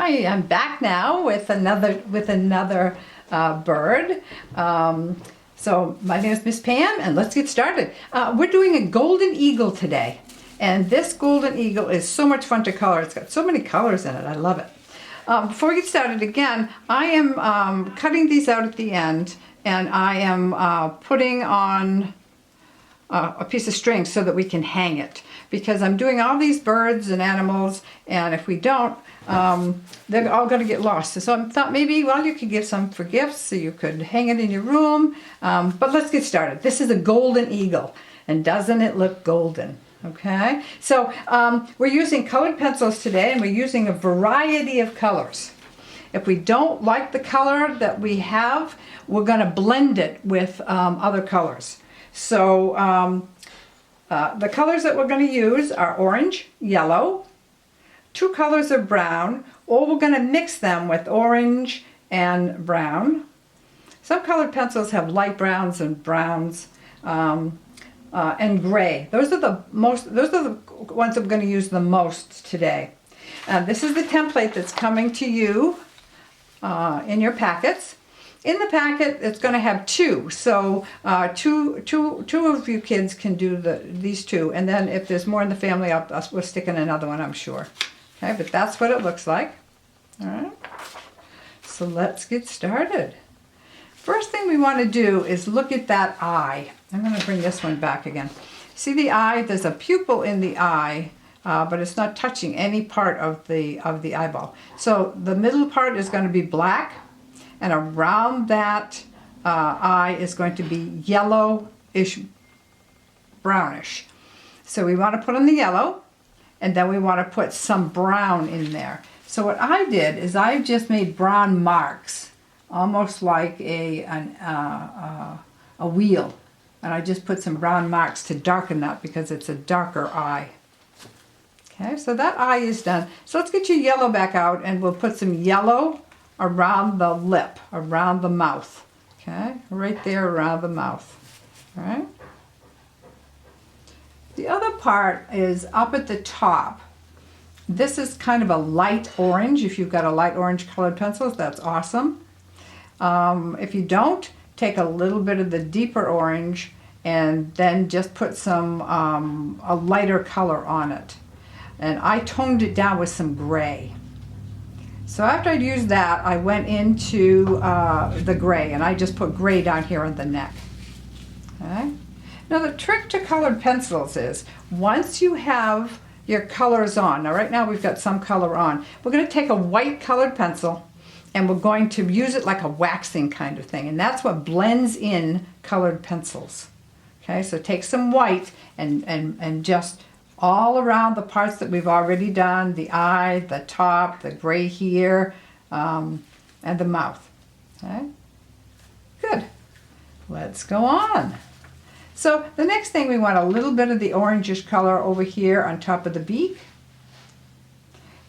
Hi, I'm back now with another bird. So my name is Miss Pam, and let's get started. We're doing a golden eagle today, and this golden eagle is so much fun to color. It's got so many colors in it. I love it. Before we get started again, I am cutting these out at the end, and I am putting on a piece of string so that we can hang it, because I'm doing all these birds and animals, and if we don't, they're all going to get lost. So I thought maybe, well, you could give some for gifts, so you could hang it in your room. But let's get started. This is a golden eagle, and doesn't it look golden? Okay, so we're using colored pencils today, and we're using a variety of colors. If we don't like the color that we have, we're going to blend it with other colors. So the colors that we're going to use are orange, yellow, 2 colors of brown, or we're going to mix them with orange and brown. Some colored pencils have light browns and browns and gray. Those are the ones that we're going to use the most today. This is the template that's coming to you in your packets. In the packet, it's going to have 2, so two of you kids can do these 2, and then if there's more in the family, we'll stick in another one, I'm sure. Okay, but that's what it looks like. All right, so let's get started. First thing we want to do is look at that eye. I'm going to bring this one back again. See the eye? There's a pupil in the eye, but it's not touching any part of the eyeball. So the middle part is going to be black, and around that eye is going to be yellowish, brownish. So we want to put on the yellow, and then we want to put some brown in there. So what I did is I just made brown marks, almost like a wheel. And I just put some brown marks to darken that because it's a darker eye. Okay, so that eye is done. So let's get your yellow back out, and we'll put some yellow around the lip, around the mouth. Okay, right there around the mouth. All right. The other part is up at the top. This is kind of a light orange. If you've got a light orange colored pencils, that's awesome. If you don't, take a little bit of the deeper orange and then just put some a lighter color on it. And I toned it down with some gray. So after I'd used that, I went into the gray, and I just put gray down here on the neck. Okay. Now the trick to colored pencils is, once you have your colors on, now right now we've got some color on, we're going to take a white colored pencil, and we're going to use it like a waxing kind of thing, and that's what blends in colored pencils. Okay, so take some white and just all around the parts that we've already done, the eye, the top, the gray here, and the mouth. Okay, good. Let's go on. So the next thing, we want a little bit of the orangish color over here on top of the beak.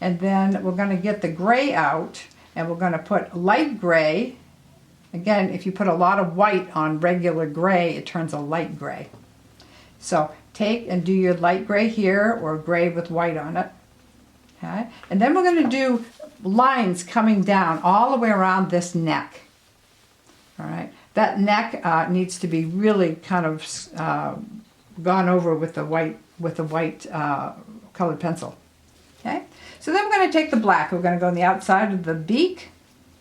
And then we're going to get the gray out, and we're going to put light gray. Again, if you put a lot of white on regular gray, it turns a light gray. So take and do your light gray here, or gray with white on it. Okay? And then we're going to do lines coming down all the way around this neck. All right? That neck needs to be really kind of gone over with the white colored pencil. Okay? So then we're going to take the black. We're going to go on the outside of the beak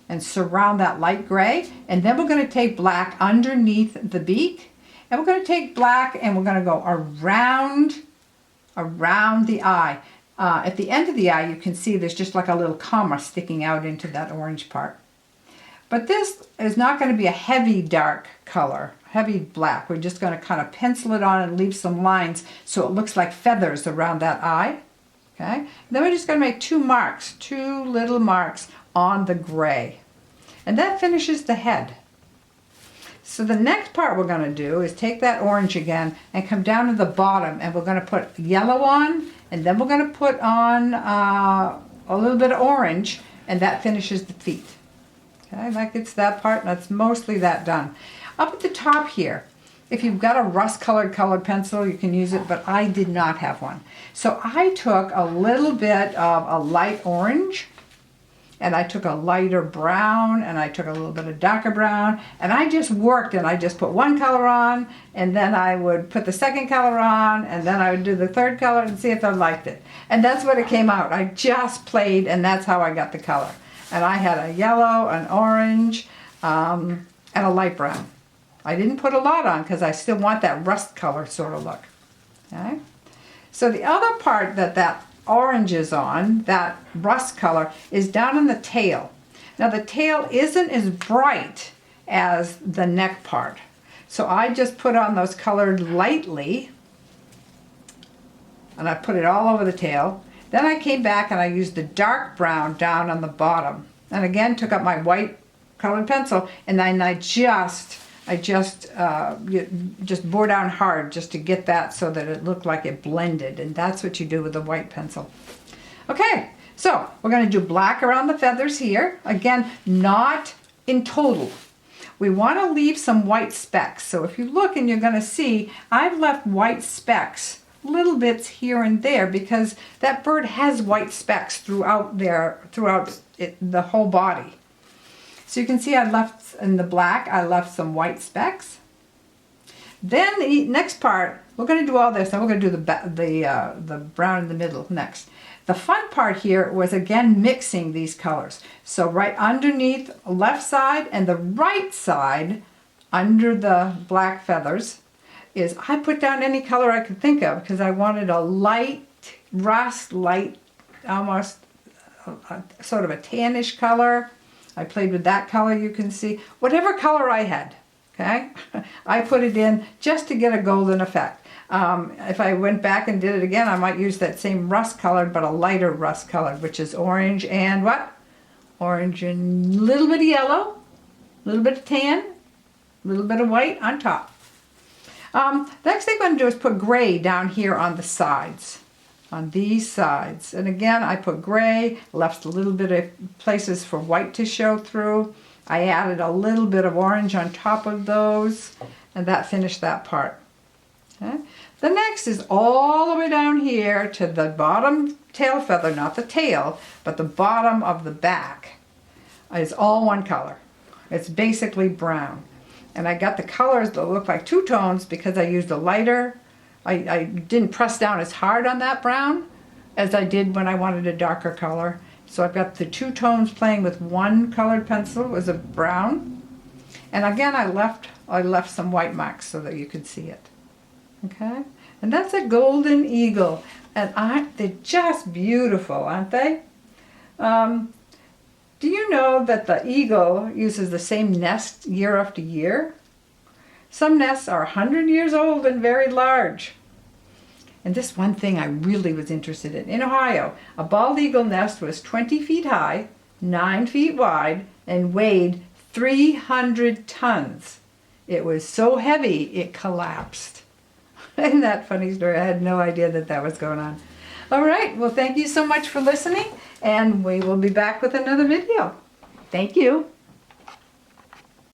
and surround that light gray. And then we're going to take black underneath the beak. And we're going to take black, and we're going to go around the eye. At the end of the eye, you can see there's just like a little comma sticking out into that orange part. But this is not going to be a heavy dark color, heavy black. We're just going to kind of pencil it on and leave some lines so it looks like feathers around that eye. Okay? And then we're just going to make 2 marks, 2 little marks on the gray. And that finishes the head. So the next part we're going to do is take that orange again and come down to the bottom, and we're going to put yellow on, and then we're going to put on a little bit of orange, and that finishes the feet. Okay, that gets that part, and that's mostly that done. Up at the top here, if you've got a rust-colored colored pencil, you can use it, but I did not have one. So I took a little bit of a light orange, and I took a lighter brown, and I took a little bit of darker brown, and I just worked, and I just put one color on, and then I would put the second color on, and then I would do the third color and see if I liked it. And that's what it came out. I just played, and that's how I got the color. And I had a yellow, an orange, and a light brown. I didn't put a lot on because I still want that rust color sort of look. Okay? So the other part that orange is on, that rust color, is down in the tail. Now the tail isn't as bright as the neck part. So I just put on those colored lightly, and I put it all over the tail. Then I came back and I used the dark brown down on the bottom. And again, took up my white colored pencil, and then I just bore down hard just to get that so that it looked like it blended. And that's what you do with the white pencil. Okay, so we're going to do black around the feathers here. Again, not in total. We want to leave some white specks. So if you look, and you're going to see, I've left white specks, little bits here and there, because that bird has white specks throughout the whole body. So you can see I left in the black, I left some white specks. Then the next part, we're going to do all this, and we're going to do the brown in the middle next. The fun part here was, again, mixing these colors. So right underneath left side and the right side under the black feathers is I put down any color I could think of because I wanted a light rust, light, almost sort of a tannish color. I played with that color, you can see. Whatever color I had, okay? I put it in just to get a golden effect. If I went back and did it again, I might use that same rust color, but a lighter rust color, which is orange and what? Orange and a little bit of yellow, a little bit of tan, a little bit of white on top. The next thing I'm going to do is put gray down here on the sides, on these sides. And again, I put gray, left a little bit of places for white to show through. I added a little bit of orange on top of those, and that finished that part. Okay. The next is all the way down here to the bottom tail feather, not the tail, but the bottom of the back is all one color. It's basically brown. And I got the colors that look like two tones because I used a lighter. I didn't press down as hard on that brown as I did when I wanted a darker color. So I've got the two tones playing with one colored pencil, was a brown. And again, I left some white marks so that you could see it. Okay, and that's a golden eagle, and they're just beautiful, aren't they? Do you know that the eagle uses the same nest year after year? Some nests are 100 years old and very large. And this one thing I really was interested in. In Ohio, a bald eagle nest was 20 feet high, 9 feet wide, and weighed 300 tons. It was so heavy it collapsed. Isn't that a funny story? I had no idea that was going on. All right, well, thank you so much for listening, and we will be back with another video. Thank you.